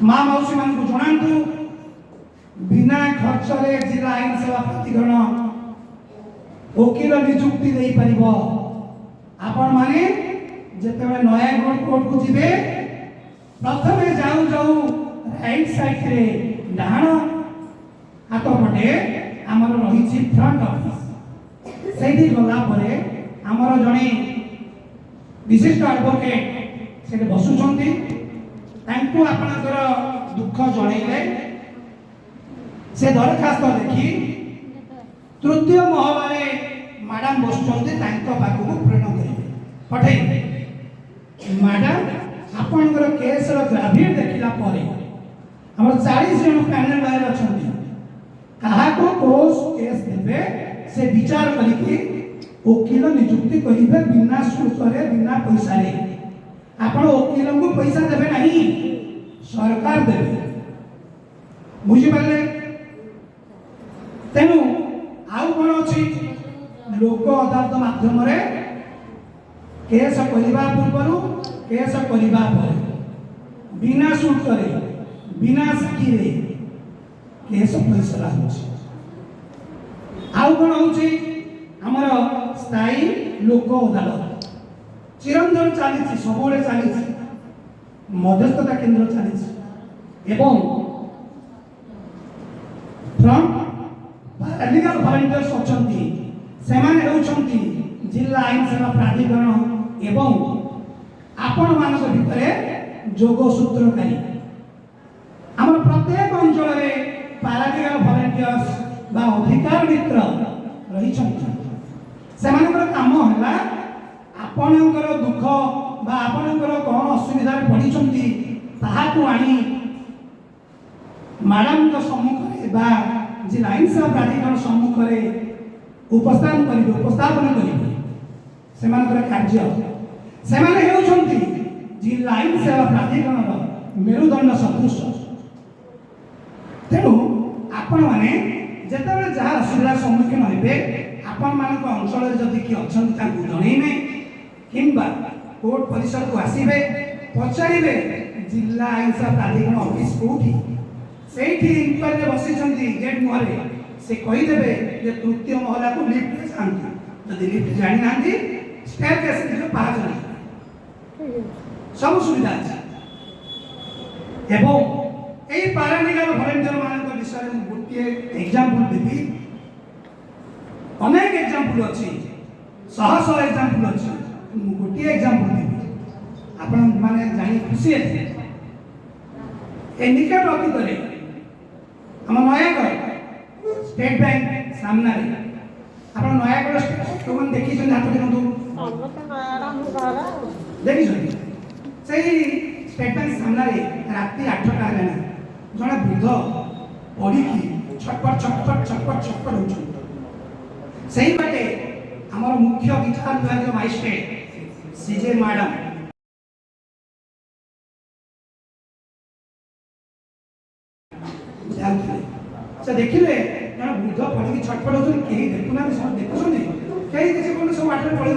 माँ मौसी मान को जनातु बिना खर्च रे जिला आईन सेवा प्राधिकरण वकील नियुक्ति दे परिबो। आपण माने जेतेबे नयागढ़ कोर्ट को जिबे प्रथमे जाऊ जाऊ राइट साइड रे डाहाण हाथ पटे आमर रही फ्रंट ऑफिस से गला परे आमर जड़े विशिष्ट एडवोकेट से बसुंट आपणकर दुख जनइले से दरखास्त देखी तृतीय महल मैडम बसुँच पाखक प्रेरण करेंगे पठे मैडम आपणकर केस ग्राभिट देखला आम 40 जन पैनल बाहर अच्छा क्या केस देवे से विचार करके वकील नियुक्ति करेंगे बिना शुल्क बिना पैसा आपण वकील को पैसा देवे नहीं सरकार देवे बुझिपारे। तेणु आउ कौन अच्छी लोक अदालत माध्यम केस करने पूर्व केस करने बिना शुल्क बिना साक्षी केस फैसला आउ कौन होमर स्थायी लोक अदालत चिरंतन चली सब चली मध्यस्थता केन्द्र चली फ्रंट पैरालीगल वॉलंटियर्स अच्छी से जिला आईन सेवा प्राधिकरण एवं आपण मान भितर जोग सूत्रकारी आम प्रत्येक अंचल में पैरालीगल वॉलंटियर्स बा अधिकार मित्र रही से काम है आपणकर दुख बा आपणकर कौन असुविधा पड़ी ताहाकु आनी मैडम सम्मुख जिला आईन सेवा प्राधिकरण सम्मुख उपस्थापन करेंगे से कार्य से जिला आईन सेवा प्राधिकरण मेरुदंड सदृश। तेणु आपण मैंने जिते जहाँ असुविधार सम्मुखीन हे आपण मान अंचल जदि किए अच्छा जनइबे कि कोर्ट परिसर को आसबे पचारे जिला आईन सेवा प्राधिकरण ऑफिस कौटी से इनक्वारी बसी गेट मुहर से कहीदेवे तृतीय महला को लिफ्ट जाती जदि लिफ्ट जानी ना स्टेयरकेस पाँच सब सुविधा अच्छे पैरालीगल वॉलंटियर मान विषय गोटे एग्जांपल देवी अनेक एग्जांपल अच्छी शह शह एग्जांपल अच्छी गोटे एग्जांपल देवी आपण माने जानी खुशी है निकट अतीत आम नयागढ़ स्टेट बैंक सामना आप नयागढ़ स्टेट देखी हाथ दिखाँ देखी से स्टेट बैंक सामना राति 8टा है जड़े वृद्ध पड़ी छटपट छटपट छटपट छटपट हो सही बाटे आमर मुख्य विचार विभाग मजिस्ट्रेट सीजे मैडम से देखिले जन वृद्ध पड़ी छटपट हो देखुना देखुं कहीं किसी कौन सब बाटे पड़े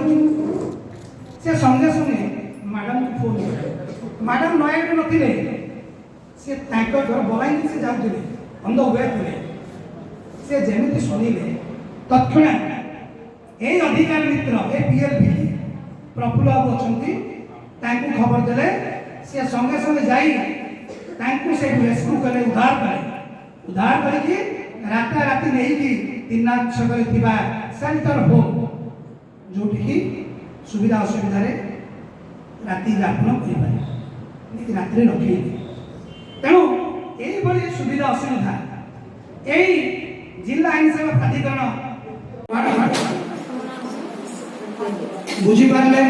से संगे संगे मैडम को फोन कर मैडम नयागढ़ नथिले से घर बलांगी से जाते ऑन द वे थे से जमी शुणिले तत्क्षणात ये अधिकार मित्र ए पीएलपी प्रफुल्ल बाबू अच्छा खबर देले से संगे संगे जाई से रेस्क्यू कले उद्धार करके राता राति नहीं 3 छक सेल्टर होम जो सुविधा असुविधा राति यापन कर रात रखे तेणु ये सुविधा असुविधा यही जिला आईन सेवा प्राधिकरण बुझीपारे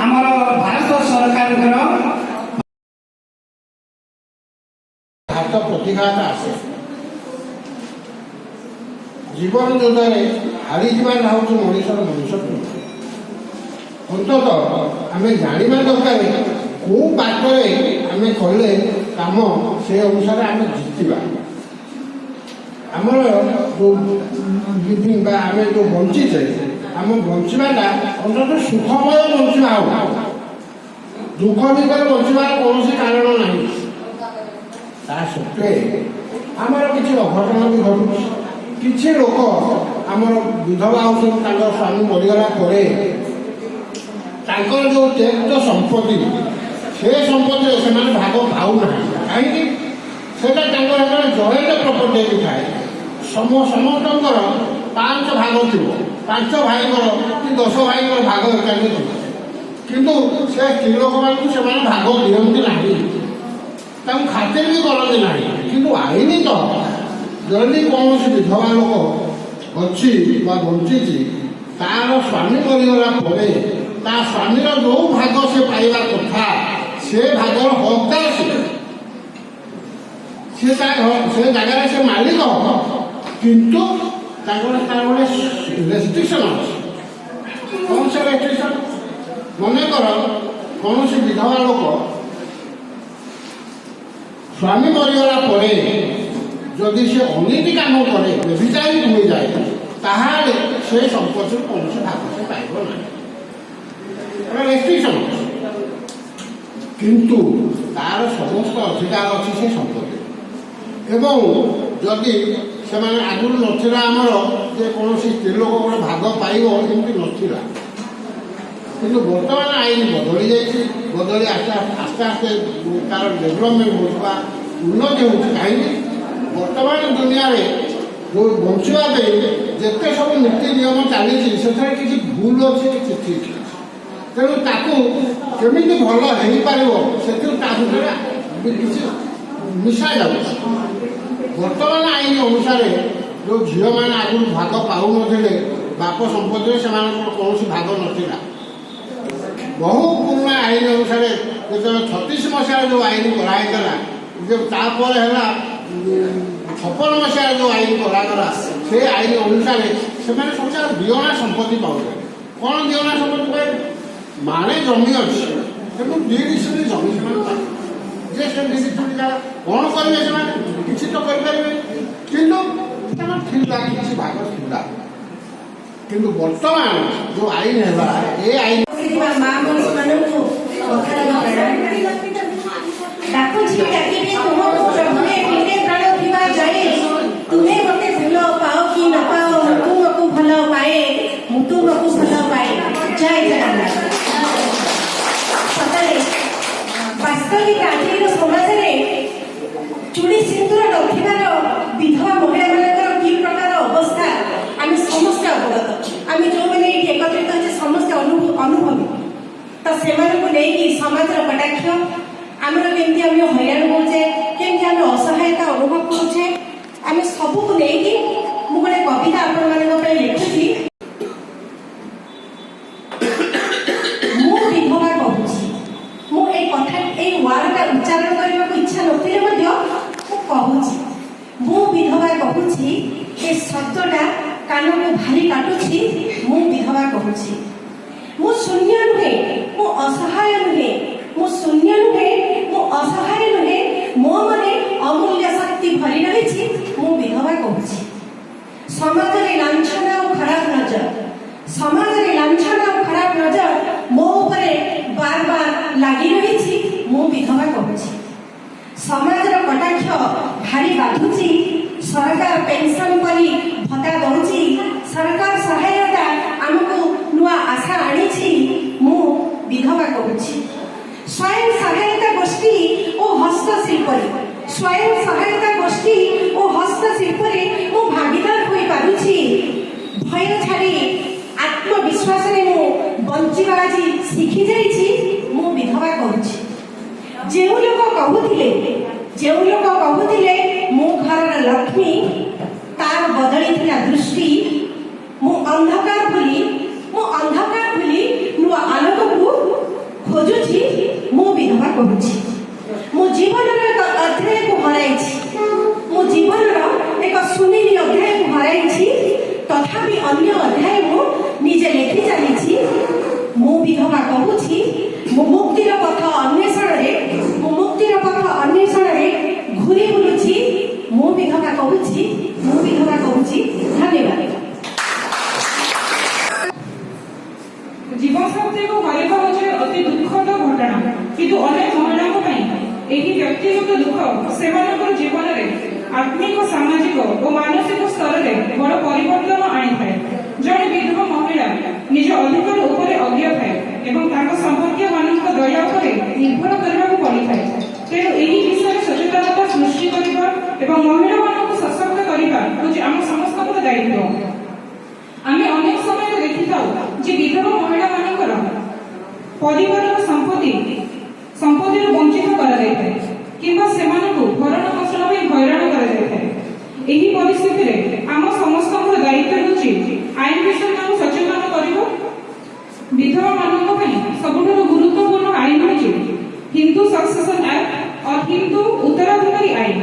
आमर भारत सरकार हाथ प्रतिघात आसे जीवन जोधार हारी जावार हूँ मनुष्यर मनुष्य अंतत आम जाना दरकार कौ बाटरे आम कले कम से अनुसार आम जितवा आमर जो लिविंग आम जो बंचीचे आम बचाटा अंत सुखमय बचा हो दुख भितर बचार कौन कारण ना सत्वे आमर किसी अघटन भी घटू किसी लोक आमर विधवा होती स्वामी मरीगला जो त्यक्त संपत्ति से संपत्ति से भाग पाऊना कहीं जॉइंट प्रॉपर्टी थाए समस्त 5 भाग थी 5 भाई कि 10 भाई भाग एकाठी थी किंतु से स्त्री लोक मानक से भाग दिखती ना खातिर भी करते ना कि आईन तो जदि कौन विधवा लोक अच्छी बंची तार स्वामी मरीगला ता स्वामीर जो भाग से पाइबा कथा से भागर हकदार से जगह से मालिक किंतु गोटे रेस्ट्रिक्शन अच्छे कौन से रेस्ट्रिक्शन मनकर कौन विधवा लोक स्वामी मरीगला जदि से अनीति काम करे व्यभिचारी हो जाए ताहले से संपत्ति कौन से भाग से पाइब ना रेस्ट्रिक्शन किंतु तार समस्त अधिकार अच्छी से संपत्ति एवं जदि से आगुरी नाला आमर जे कौन स्त्री लोक गोटे भाग पाइब एमती नाला किंतु बर्तमान आईन बदली जाइए बदली आस्ते आस्ते तार डेभलपमेंट होगा उन्नति हो कहीं बर्तमान दुनिया रे जो बचापी जिते सब नीति नियम चली से किसी भूल अच्छे कि ठीक तेणु ताकू केमी भल हो पार से किसी मिशा जा बर्तमान आईन अनुसार जो झील मैंने आगुरी भाग पाऊन बाप संपत्ति से कौन भाग नाला बहु पुराणा आईन अनुसार जो 36 मसीह जो आईन कराइला जो तापर है 56 मसीह जो आईन करागला से आईन अनुसार से सब दिगणा संपत्ति पाऊे कौन दिगणा संपत्ति पाए माने जमी अच्छी तेणु 2 डिस्ट्रिक्ट जमी से कौन करेंगे किसी तो करेंगे कि भाग था कि बर्तमान जो आईन है ये आईन तुम्हें मत भूल पाओ कि न पाओ मुतु भल पाए मुतु भल पाए जय जगन्नाथ सतरे वास्तविक आज समाज चूड़ी सिंदूर नथिबार विधवा महिला मान कि प्रकार अवस्था आम समस्त अवगत आम जो मैंने एकत्रित होते समस्त अनुभवी तो से समाज कटाक्ष आमर केमती आम हैरान होचे केमती आम असहायता अनुभव करुचे आम सबको लेकिन मु गोटे कविता आपण मान लिखुची मु विधवा कहूची मु ए कथा ए वार्डटा उच्चारण करने को इच्छा नथिले मध्य मु कहूची मु विधवा कहूची ए शब्दटा कान को भारी काटुची मु विधवा कहूची मु शून्य नुहे मु असहाय नुहे मु शून्य नुहे मु असहाय नुहे मो मने अमूल्य शक्ति भरी रही मु विधवा कहूची समाज रे लांछना और खराब नजर समाज रे लांछना और खराब नजर मो ऊपर बार बार लगी रही मु विधवा कहूची समाज रो कटाक्ष भारी बाधुची सरकार पेंशन करी भत्ता दउची सरकार सहायता हमको नुआ आशा आनी मु विधवा कहूची स्वयं सहायता गोष्ठी और हस्तशिल्प स्वयं सहायता गोष्ठी और हस्तशिल्प मु भागीदार हो पारुछि भय छाड़ी आत्मविश्वास रे मु बंचिबा आज शिखी जाइछि मु विधवा कहूछि जेउ लोक कहूथिले मु घर लक्ष्मी तार बदली थिला दृष्टि मु अंधकार भूली नुआ आलोक को खोजुछि मु विधवा कहूछि मु जीवन एक अध्याय को हराइछि मु जीवन एक सुनील अध्याय को हराइछि तथापि अन्य अध्याय मु निजे लेखि चलिछि मु विधवा कहूछि मु मुक्तिर पथ अन्वेषण रे घुरी बुलुछि मु विधवा कहूछि धन्यवाद। ଓ ମାନସିକ ସ୍ତରରେ ବଡ଼ ପରିବର୍ତ୍ତନ ଆଣିଥାଏ। ଜଣେ ବିଧବା ମହିଳା ନିଜ ଅଧିକାର ଉପରେ ଅଜ୍ଞ ଥାଏ ଏବଂ ତାଙ୍କ ସମ୍ପର୍କୀୟମାନଙ୍କ ଦୟା ଉପରେ ନିର୍ଭର କରିବାକୁ ପଡ଼ିଥାଏ। ତେଣୁ ଏହି ବିଷୟରେ ସଚେତନତା ସୃଷ୍ଟି କରିବା ଏବଂ ମହିଳାମାନଙ୍କୁ ସଶକ୍ତ କରିବା ହେଉଛି ଆମ ସମସ୍ତଙ୍କର ଦାୟିତ୍ୱ। ଆମେ ଅନେକ ସମୟରେ ଦେଖିଥାଉ ଯେ ବିଧବା ମହିଳାମାନଙ୍କର ପରିବାରର ସମ୍ପତ୍ତିରୁ ବଞ୍ଚିତ କରାଯାଇଥାଏ କିମ୍ବା ସେମାନଙ୍କୁ ଭରଣ ପୋଷଣ ପାଇଁ ହଇରାଣ କରାଯାଇଥାଏ। ଏହି ପରିସ୍ଥିତିରେ ଆମ ସମସ୍ତଙ୍କର ଦାୟିତ୍ୱ ହେଉଛି ଆଇନ ବିଷୟରେ ତାଙ୍କୁ ସଚେତନ କରିବା। ବିଧବାମାନଙ୍କ ପାଇଁ ସବୁଠାରୁ ଗୁରୁତ୍ୱପୂର୍ଣ୍ଣ ଆଇନ ହେଉଛି ହିନ୍ଦୁ ସକ୍ସେସନ ଆକ୍ଟ ହିନ୍ଦୁ ଉତ୍ତରାଧିକାରୀ ଆଇନ।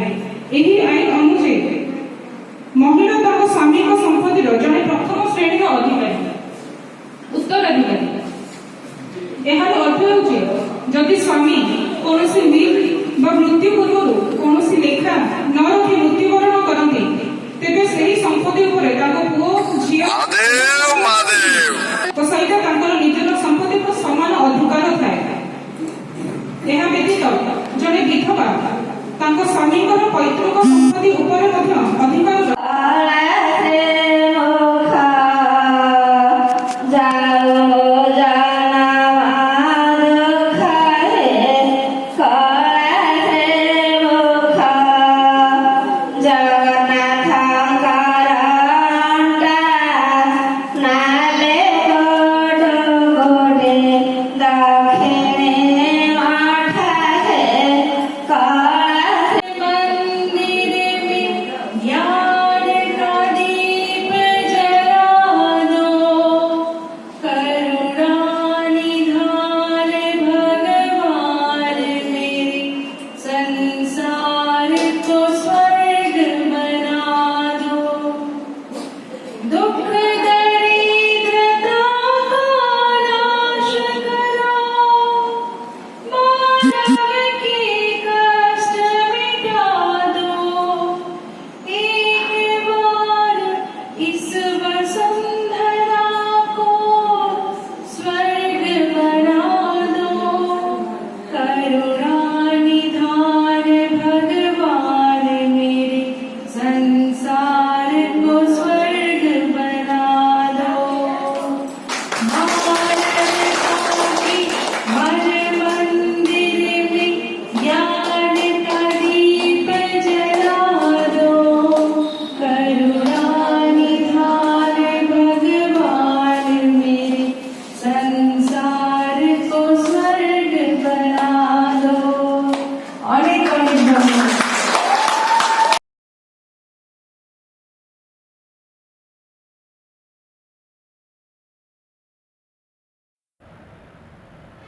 ଏହି ଆଇନ ଅନୁଯାୟୀ ମହିଳା ତାଙ୍କ ସ୍ୱାମୀଙ୍କ ସମ୍ପତ୍ତିର ଜଣେ ପ୍ରଥମ ଶ୍ରେଣୀର ଉତ୍ତରାଧିକାରୀ। ଏହାର ଅର୍ଥ ହେଉଛି ଯଦି ସ୍ୱାମୀ କୌଣସି ମିଲ୍ ବା ମୃତ୍ୟୁ ପୂର୍ବରୁ କୌଣସି ଲେଖା ନ ରଖି ମୃତ୍ୟୁବରଣ କରନ୍ତି ତେବେ ସେହି ସମ୍ପତ୍ତି ଉପରେ ତାଙ୍କ ପୁଅ ଝିଅ ସହିତ ତାଙ୍କର ନିଜର ସମ୍ପତ୍ତିର ସମାନ ଅଧିକାର ଥାଏ। ଏହା ବ୍ୟତୀତ ଜଣେ ବିଧବା ତାଙ୍କ ସ୍ୱାମୀଙ୍କର ପୈତୃକ ସମ୍ପତ୍ତି ଉପରେ ମଧ୍ୟ ଅଧିକାର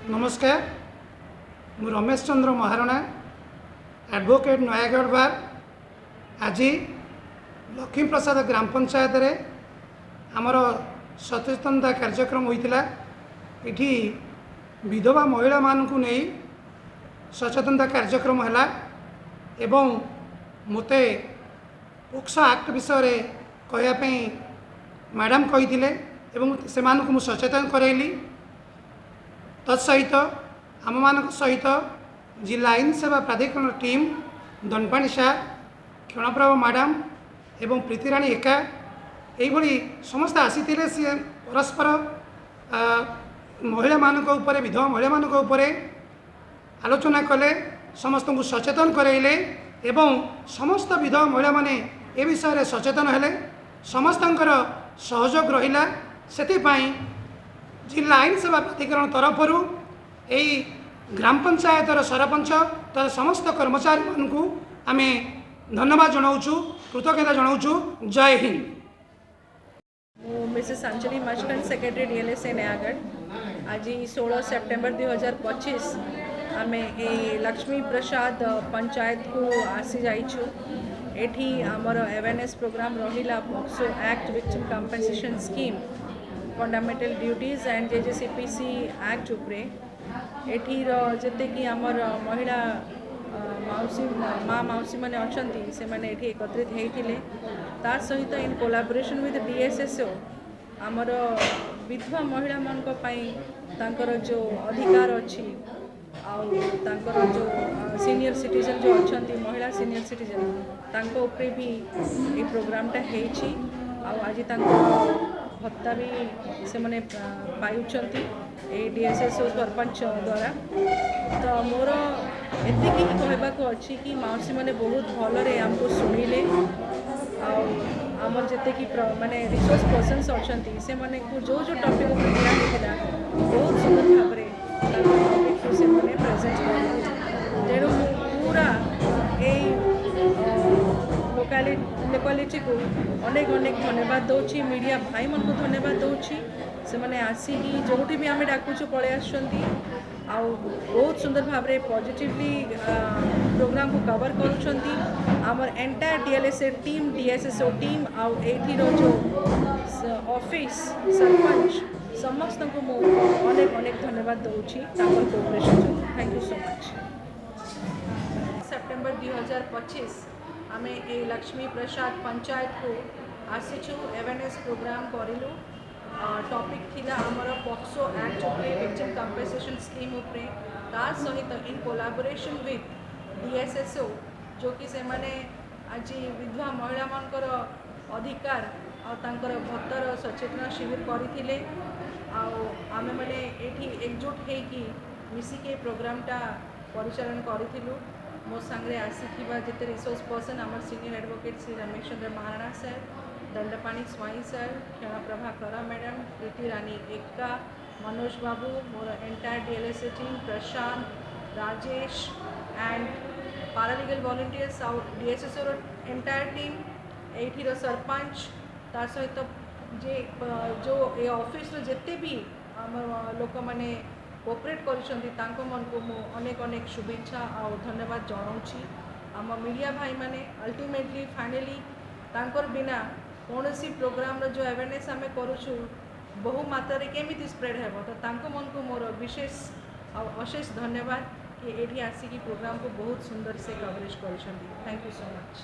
नमस्कार, मु रमेश चंद्र महारणा एडवोकेट नयागढ़ बार। आज लक्ष्मी प्रसाद ग्राम पंचायत रे आमर सचेतनता कार्यक्रम होता। ये विधवा महिला मानू नहीं सचेतनता कार्यक्रम है एवं मते पोक्सो एक्ट विषय कहवाई मैडम कही से सचेतन करैली। तत्सहित आम मान सहित जिला आईन सेवा प्राधिकरण टीम दनपाणी सार क्षणप्रभ मैडम एवं प्रीतिराणी एका यही समस्त आसी सी परस्पर महिला मान विधवा महिला मान आलोचना कले समस्त को सचेतन करैले एवं समस्त विधवा महिला माने ए विषय सचेतन हेले समस्तंकर सहयोग रहिला। सेतिपाई जिला आईन सेवा प्राधिकरण तरफ यही ग्राम पंचायत सरपंच तर समस्त कर्मचारी मानू आम धन्यवाद जनाऊँ, कृतज्ञता जनाऊँ। जय हिंद। Mrs Anjali Machkand secretary DLSA Nayagarh. आज 16 सेप्टेम्बर 2025 आम लक्ष्मी प्रसाद पंचायत को आसी जाइछु। एठी आमर अवेयरनेस प्रोग्राम रहिला POCSO act victim compensation scheme fundamental duties and JJCPC act उपरे एठीर जते कि आमर महिला मौसी मैंने अच्छा से मैंने एकत्रित होते तार सहित इन कोलाबोरेशन विथ डीएसएसओ आमर विधवा महिला मानक जो अधिकार अच्छी जो सीनियर सिटीजन जो अच्छा महिला सीनियर सिटीजन तांको उपरे भी ये प्रोग्रामटा होईछि आज भत्ता भी से मैंने पाइछंती ए डीएसएसओ सरपंच द्वारा तो मोर एति ही कहबाक अच्छी कि मौसी मैंने बहुत भलरे आमको शुणिले आमर जिते कि माने रिसोर्स पर्सन्स अच्छी से माने जो जो टॉपिक ऊपर दिया बहुत सुंदर भाव में टॉपिक को से मैंने प्रेजेंट कर तेणु पूरा लोकालिटी को अनेक अनेक धन्यवाद दूसरी मीडिया भाई मन को धन्यवाद दूसरी से मैंने आसिकी जो भी आम डाकुचु पलि आ बहुत सुंदर भाव में पॉजिटिवली प्रोग्राम को कवर करुँच आमर एंटायर डीएलएसए टीम डीएसएसओ टीम आठीर जो ऑफिस सरपंच समस्त को मु अनेक अनेक धन्यवाद दूसरी कोऑपरेशन जो thank you so much. September 2025 आम ए लक्ष्मी प्रसाद पंचायत को आसीचु अवेयरनेस प्रोग्राम करूँ टॉपिक थिला आमर पॉक्सो एक्ट उपरे विक्टिम कंपेसेशन स्कीम उपरे तार सहित इन कोलाबोरेशन विथ डीएसएसओ जो कि से माने आज विधवा महिला मानकर अधिकार और भत्तर सचेतना शिविर करथिले आमे माने एठी एकजुट हेकी मिसिके प्रोग्रामटा परिचालन करिथिलु मो सांगे आसिथिबा जेते रिसोर्स पर्सन आमर senior advocate Shri Ramesh Chandra Maharana sir Dandapani स्वाई सर क्षणप्रभा करा madam Preeti Rani Ekka Manoj Babu more entire DLSA team Prashant Rajesh and paralegal volunteers आउ डीएसएसओ एंटायर टीम एठीर सरपंच तार सहित जे जो ए ऑफिस जिते भी लोक मैंने कोऑपरेट कर मन को मु अनेक अनेक शुभेच्छा और धन्यवाद जनाऊँगी आम मीडिया भाई माने अल्टीमेटली फाइनली तांकर बिना कौन सी प्रोग्राम जो अवेयरनेस आम करुचु बहु मात्रा केमी स्प्रेड हो तो तांको मन को मोर विशेष और अशेष धन्यवाद कि एठी आसिकी प्रोग्राम को बहुत सुंदर से कवरेज कर। Thank you so much.